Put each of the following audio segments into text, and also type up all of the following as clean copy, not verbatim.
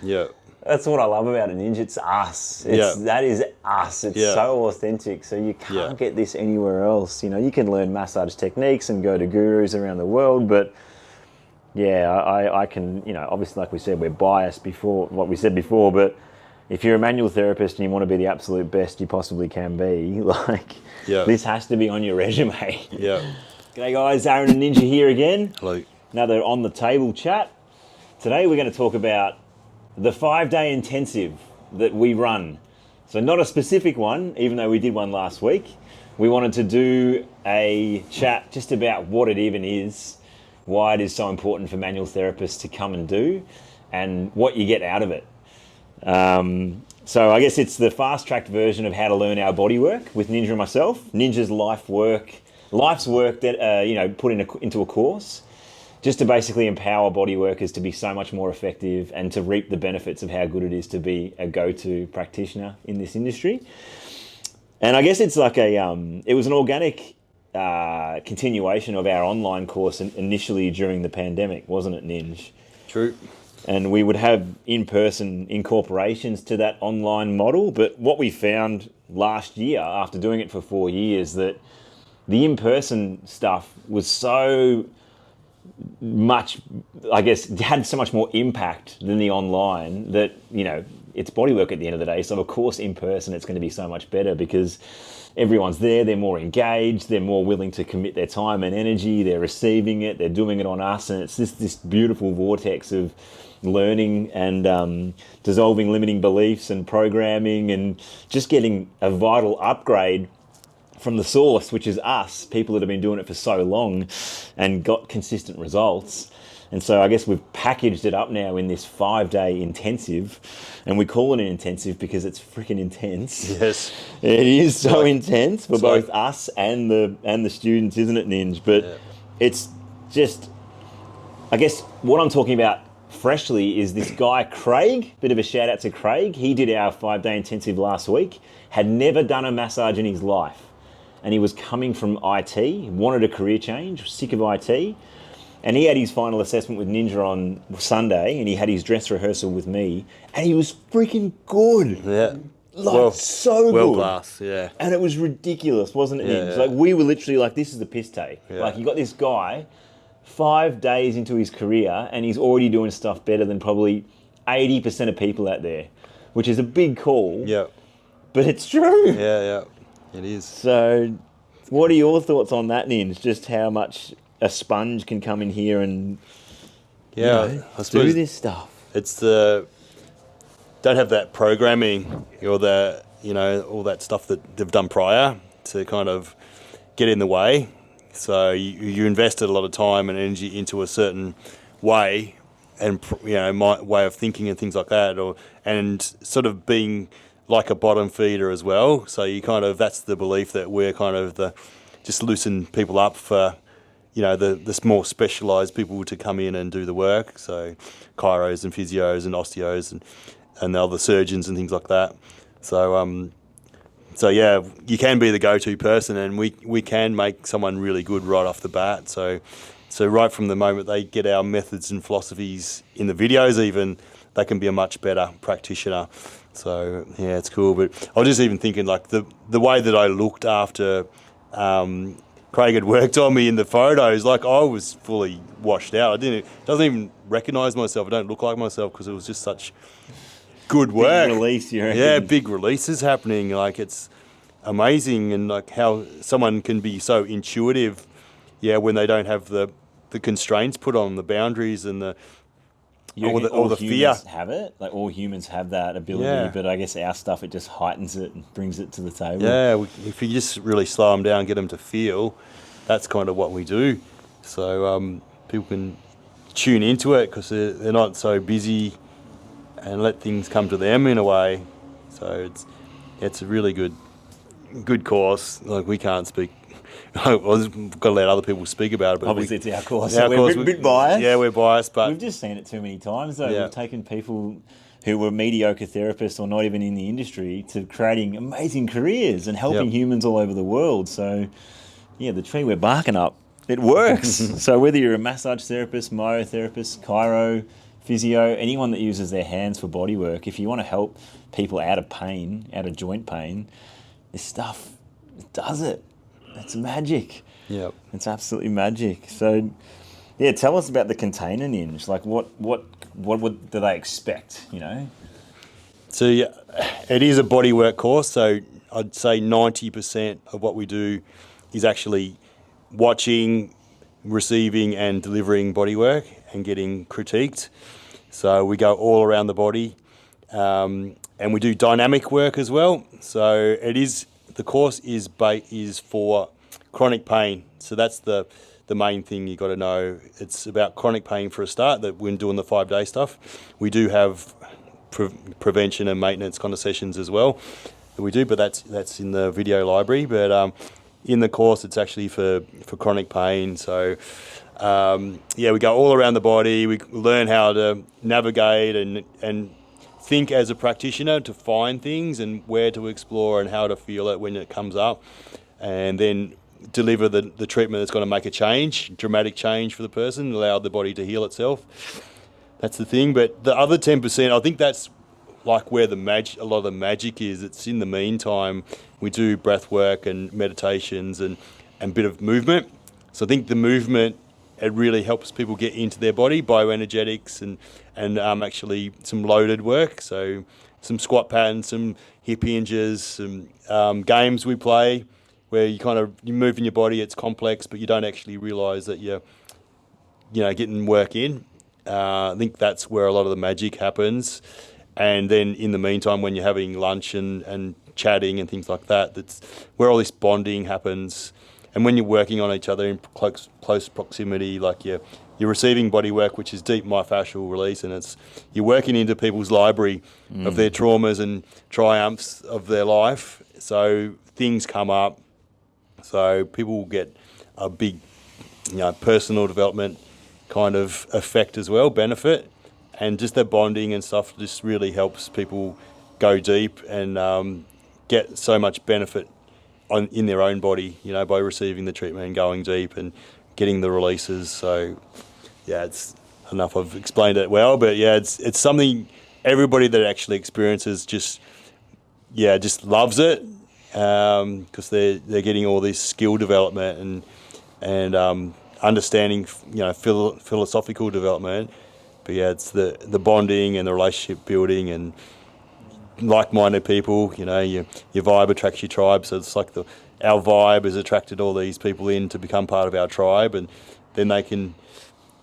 Yeah. That's what I love about it, Ninja. It's us. That is us. It's so authentic. So you can't get this anywhere else. You know, you can learn massage techniques and go to gurus around the world, but I can, you know, obviously, like we said, we're biased before what we said before, but if you're a manual therapist and you want to be the absolute best you possibly can be, like, this has to be on your resume. Yeah. G'day guys, Aaron and Ninja here again. Hello. Another on the table chat. Today we're going to talk about the 5-day intensive that we run. So not a specific one, even though we did one last week. We wanted to do a chat just about what it even is, why it is so important for manual therapists to come and do, and what you get out of it. So I guess it's the fast-tracked version of how to learn our bodywork with Ninja and myself. Ninja's life's work that put into a course, just to basically empower bodyworkers to be so much more effective and to reap the benefits of how good it is to be a go-to practitioner in this industry. And I guess it's like it was an organic continuation of our online course initially during the pandemic, wasn't it, Ninj? True. And we would have in-person incorporations to that online model. But what we found last year, after doing it for 4 years, that the in-person stuff was so much, I guess, had so much more impact than the online that, you know, it's bodywork at the end of the day. So of course, in person, it's going to be so much better because everyone's there, they're more engaged, they're more willing to commit their time and energy, they're receiving it, they're doing it on us. And it's this beautiful vortex of learning and dissolving limiting beliefs and programming and just getting a vital upgrade from the source, which is us, people that have been doing it for so long and got consistent results. And so I guess we've packaged it up now in this 5-day intensive, and we call it an intensive because it's freaking intense. Yes. It is so intense for both us and the students, isn't it, Ninj? But it's just, I guess what I'm talking about freshly is this guy, Craig, bit of a shout out to Craig. He did our 5-day intensive last week, had never done a massage in his life. And he was coming from IT, wanted a career change, sick of IT. And he had his final assessment with Ninja on Sunday, and he had his dress rehearsal with me, and he was freaking good. Yeah. So good. World class, yeah. And it was ridiculous, wasn't it, Ninja? Yeah. Like, we were literally like, this is the piss take. Yeah. Like, you got this guy 5 days into his career, and he's already doing stuff better than probably 80% of people out there, which is a big call. Yeah. But it's true. Yeah. It is. So, what are your thoughts on that, Ninj? Just how much a sponge can come in here and I suppose do this stuff. It's don't have that programming or all that stuff that they've done prior to kind of get in the way. So you invested a lot of time and energy into a certain way, and my way of thinking and things like that, and sort of being like a bottom feeder as well. So you kind of, that's the belief that we're kind of just loosen people up for, the more specialised people to come in and do the work. So chiros and physios and osteos and the other surgeons and things like that. So you can be the go-to person, and we can make someone really good right off the bat. So right from the moment they get our methods and philosophies in the videos even, they can be a much better practitioner. So, yeah, it's cool. But I was just even thinking, like, the way that I looked after Craig had worked on me in the photos, like, I was fully washed out. Doesn't even recognise myself. I don't look like myself because it was just such good work. Big release, you reckon? Yeah, big releases happening. Like, it's amazing, and, like, how someone can be so intuitive, when they don't have the constraints put on, the boundaries and all the fear. Have it, like all humans have that ability, but I guess our stuff, it just heightens it and brings it to the table. Yeah, if you just really slow them down, get them to feel, that's kind of what we do. So people can tune into it because they're not so busy and let things come to them in a way. So it's a really good course. Like, we can't speak. I've got to let other people speak about it. But obviously, it's our course. Our so course, we're a bit biased. Yeah, we're biased, but we've just seen it too many times. Though we've taken people who were mediocre therapists or not even in the industry to creating amazing careers and helping humans all over the world. So, the tree we're barking up, it works. So whether you're a massage therapist, myotherapist, chiro, physio, anyone that uses their hands for bodywork, if you want to help people out of pain, out of joint pain, this stuff does it. It's magic. Yep. It's absolutely magic. So, yeah, tell us about the container ninja. Like, what do they expect, you know? So, yeah, it is a bodywork course, so I'd say 90% of what we do is actually watching, receiving and delivering bodywork and getting critiqued. So we go all around the body, and we do dynamic work as well. So the course is for chronic pain. So that's the main thing you got to know. It's about chronic pain for a start. That when doing the 5-day stuff, we do have prevention and maintenance kind of sessions as well that we do, but that's in the video library. But in the course, it's actually for chronic pain. So we go all around the body. We learn how to navigate and think as a practitioner to find things and where to explore and how to feel it when it comes up, and then deliver the treatment that's going to make a change, dramatic change for the person, allow the body to heal itself. That's the thing. But the other 10%, I think that's like where a lot of the magic is. It's in the meantime. We do breath work and meditations and a bit of movement. So I think the movement, it really helps people get into their body, bioenergetics and actually some loaded work. So some squat patterns, some hip hinges, some games we play where you're moving your body. It's complex, but you don't actually realise that you're getting work in. I think that's where a lot of the magic happens. And then in the meantime, when you're having lunch and chatting and things like that, that's where all this bonding happens. And when you're working on each other in close proximity, like you're receiving body work, which is deep myofascial release, and you're working into people's library of their traumas and triumphs of their life. So things come up. So people will get a big, personal development kind of effect as well, benefit. And just that bonding and stuff just really helps people go deep and get so much benefit in their own body, by receiving the treatment and going deep and getting the releases. So, yeah, it's enough. I've explained it well, but yeah, it's something everybody that actually experiences just loves it because they're getting all this skill development and understanding, philosophical development. But yeah, it's the bonding and the relationship building and like-minded people. Your vibe attracts your tribe. So it's like our vibe has attracted all these people in to become part of our tribe, and then they can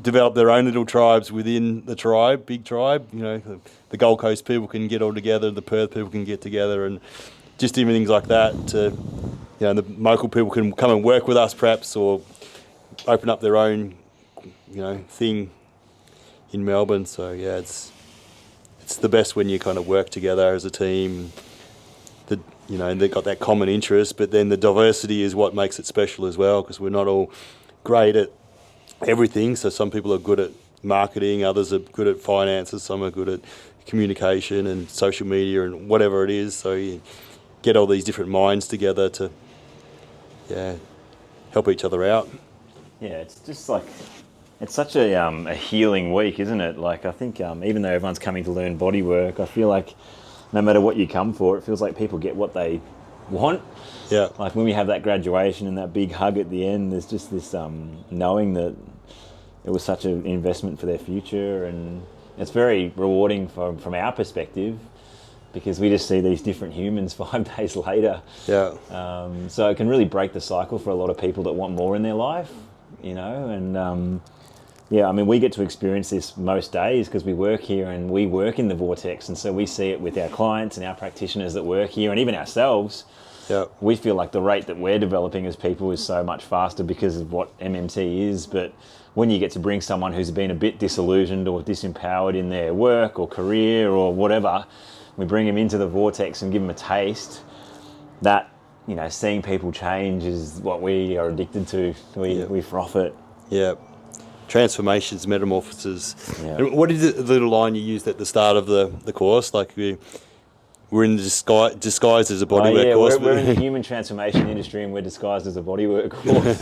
develop their own little tribes within the tribe, big tribe. The Gold Coast people can get all together, the Perth people can get together, and just even things like that. The local people can come and work with us, perhaps, or open up their own, thing in Melbourne. So yeah, it's the best when you kind of work together as a team. They've got that common interest, but then the diversity is what makes it special as well, because we're not all great at everything. So some people are good at marketing, others are good at finances, some are good at communication and social media and whatever it is. So you get all these different minds together to help each other out. Yeah, it's just like, it's such a healing week, isn't it? Like, I think even though everyone's coming to learn bodywork, I feel like no matter what you come for, it feels like people get what they want. Yeah. Like when we have that graduation and that big hug at the end, there's just this knowing that it was such an investment for their future, and it's very rewarding from our perspective, because we just see these different humans 5 days later. Yeah. So it can really break the cycle for a lot of people that want more in their life, and we get to experience this most days because we work here and we work in the vortex, and so we see it with our clients and our practitioners that work here, and even ourselves. Yeah. We feel like the rate that we're developing as people is so much faster because of what MMT is. But when you get to bring someone who's been a bit disillusioned or disempowered in their work or career or whatever, we bring them into the vortex and give them a taste. That, seeing people change is what we are addicted to. We froth it. Yeah. Transformations, metamorphoses. Yeah. And what is the little line you used at the start of the course? Like we're in disguised as a Oh, bodywork yeah, course. we're in the human transformation industry and we're disguised as a bodywork course.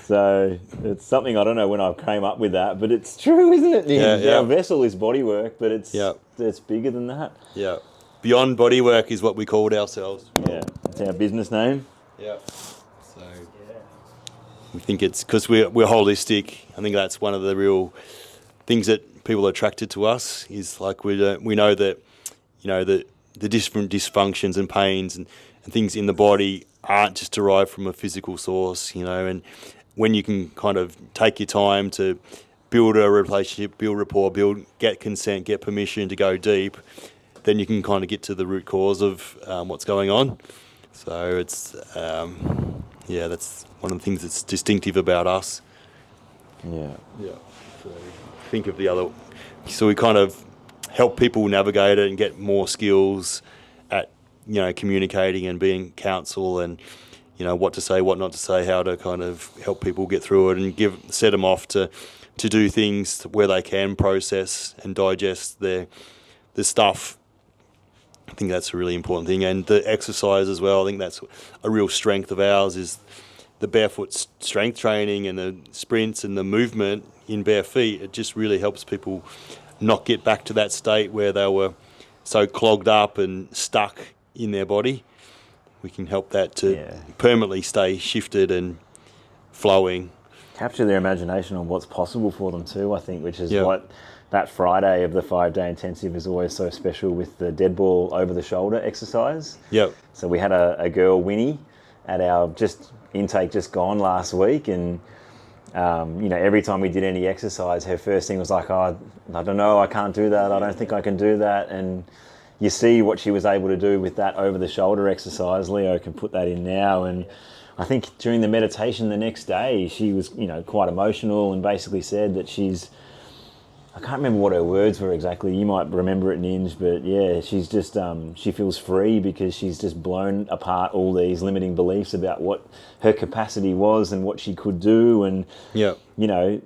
So it's something, I don't know when I came up with that, but it's true, isn't it? Yeah. Our vessel is bodywork, but it's Yeah. bigger than that. Yeah. Beyond Bodywork is what we called ourselves. Yeah, that's our business name. Yeah. So we think it's because we're holistic. I think that's one of the real things that people are attracted to us is like we know that, you know, that the different dysfunctions and pains and things in the body aren't just derived from a physical source, you know, and when you can kind of take your time to build a relationship, build rapport, get consent, get permission to go deep, then you can kind of get to the root cause of what's going on. So it's, that's one of the things that's distinctive about us. Yeah. Yeah. So think of the other, so we kind of help people navigate it and get more skills at, you know, communicating and being counsel and, you know, what to say, what not to say, how to kind of help people get through it and set them off to do things where they can process and digest the stuff. I think that's a really important thing. And the exercise as well, I think that's a real strength of ours is the barefoot strength training and the sprints and the movement in bare feet. It just really helps people not get back to that state where they were so clogged up and stuck in their body. We can help that to permanently stay shifted and flowing. Capture their imagination on what's possible for them too, I think, which is what that Friday of the 5-day intensive is always so special with the dead ball over the shoulder exercise. Yep. So we had a girl, Winnie, at our intake just gone last week, and you know, every time we did any exercise, her first thing was like, oh, I don't know, I can't do that, I don't think I can do that. And you see what she was able to do with that over the shoulder exercise. Leo can put that in now, and I think during the meditation the next day, she was, you know, quite emotional and basically said that I can't remember what her words were exactly. You might remember it, Ninj, but yeah, she's just, she feels free because she's just blown apart all these limiting beliefs about what her capacity was and what she could do. And, you know,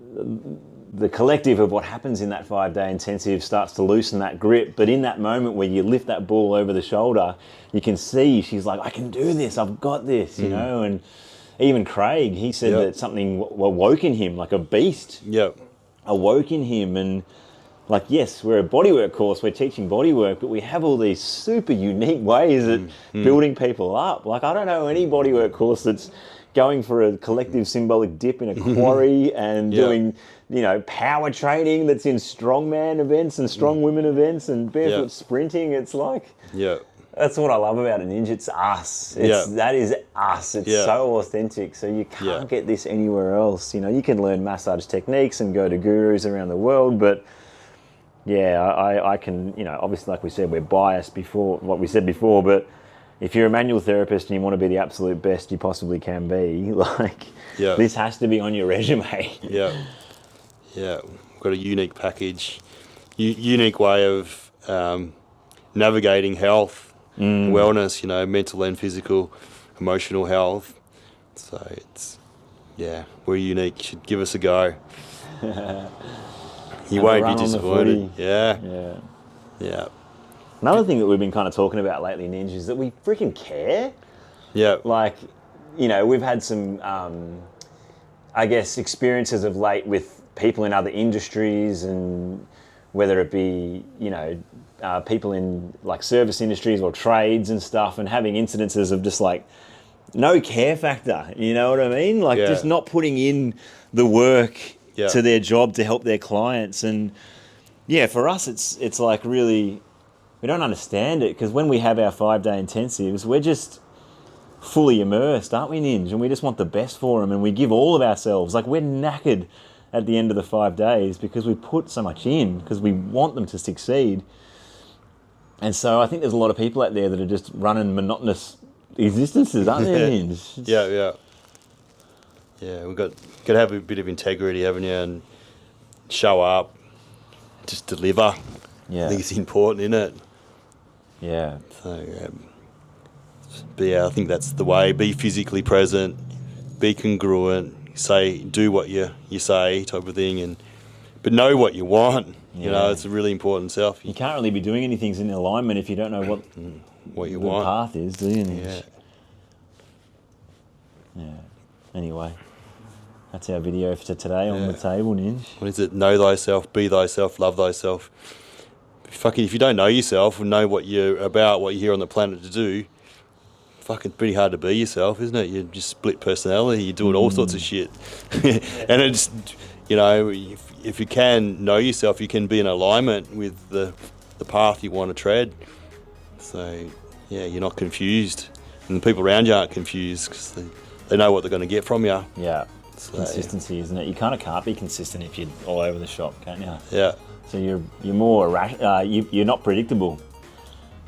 the collective of what happens in that 5-day intensive starts to loosen that grip. But in that moment where you lift that ball over the shoulder, you can see she's like, I can do this, I've got this, you know. And even Craig, he said that something awoke in him, like a beast. Awoke in him. And like, yes, we're a bodywork course, we're teaching bodywork, but we have all these super unique ways at building people up. Like, I don't know any bodywork course that's going for a collective symbolic dip in a quarry and doing, you know, power training that's in strongman events and strong women events and barefoot sprinting. It's like, that's what I love about it, Ninja. It's us. That is us. It's so authentic. So you can't get this anywhere else. You know, you can learn massage techniques and go to gurus around the world, but I can, you know, obviously, like we said, we're biased before what we said before, but if you're a manual therapist and you want to be the absolute best you possibly can be, like, this has to be on your resume. We've got a unique package, unique way of navigating health, wellness, you know, mental and physical, emotional health. So it's, we're unique. You should give us a go. You won't be disappointed. Yeah. Another thing that we've been kind of talking about lately, Ninja, is that we freaking care. Like, you know, we've had some, I guess, experiences of late with people in other industries, and whether it be, you know, people in like service industries or trades and stuff, and having incidences of just like no care factor, you know what I mean? Like just not putting in the work to their job to help their clients. And for us, it's like really, we don't understand it, because when we have our 5-day intensives, we're just fully immersed, aren't we, Ninja? And we just want the best for them, and we give all of ourselves. Like, we're knackered at the end of the 5 days because we put so much in, because we want them to succeed. And so I think there's a lot of people out there that are just running monotonous existences, aren't there, Ninja? We've got to have a bit of integrity, haven't you, and show up, just deliver. I think it's important, isn't it? So, I think that's the way. Be physically present, be congruent, do what you say, type of thing, but know what you want. You know, it's a really important self. You can't really be doing anything in alignment if you don't know What you the want. path is, do you? Yeah. Yeah. Anyway, that's our video for today on the table, Ninj. What is it? Know thyself, be thyself, love thyself. Fucking, if you don't know yourself and know what you're about, what you're here on the planet to do, fucking pretty hard to be yourself, isn't it? You just split personality, you're doing all sorts of shit. And it's, you know, if you can know yourself, you can be in alignment with the path you want to tread. So, yeah, you're not confused. And the people around you aren't confused because they know what they're going to get from you. Yeah. So, Consistency, isn't it? You kind of can't be consistent if you're all over the shop, can't you? yeah. So you're more you're not predictable,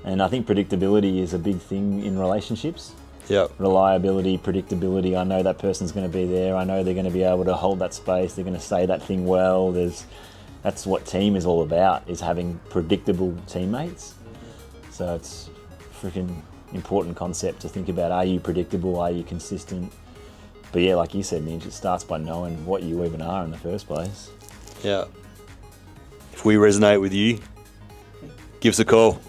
and I think predictability is a big thing in relationships. Yeah. Reliability, predictability. I know that person's going to be there. I know they're going to be able to hold that space. They're going to say that thing well. That's what team is all about, is having predictable teammates. So it's a freaking important concept to think about. Are you predictable? Are you consistent? But yeah, like you said, Ninja, it starts by knowing what you even are in the first place. Yeah. If we resonate with you, give us a call.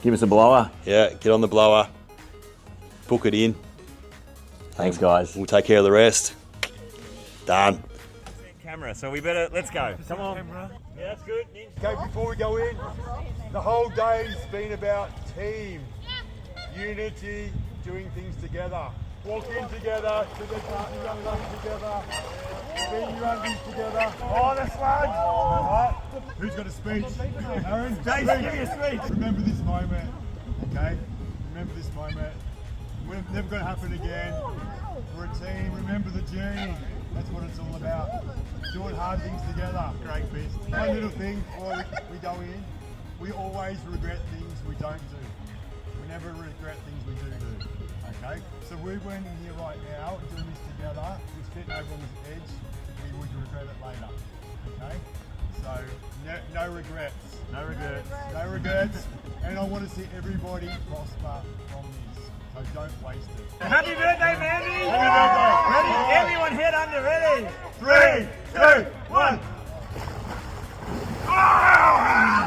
Give us a blower. Yeah, get on the blower. Book it in. Thanks, guys. We'll take care of the rest. Done. Camera, so we better, let's go. Come on. Yeah, that's good. Okay, before we go in, the whole day's been about team, unity, doing things together. Walk in together, to the party run together, being your undies together. Oh, the slugs! Alright, who's got a speech? Aaron? Dave, give me a speech! Remember this moment, okay? Remember this moment. We're never going to happen again. We're a team, remember the journey. That's what it's all about. Doing hard things together. Great fist. One little thing before we go in, we always regret things we don't do. We never regret things we do. Okay? So we went in here right now, doing this together, we're sitting over on this edge, we would regret it later. Okay? So no regrets. No regrets. No regrets. And I want to see everybody prosper from this. So don't waste it. Happy birthday, Mandy! Happy birthday! Ready? Everyone head under, ready? 3, 2, 1.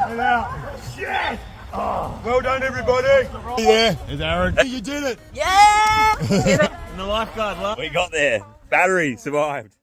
Get out. Shit! Well done, everybody. Yeah, it's Aaron. You did it. Yeah! And the lifeguard, love. We got there. Battery survived.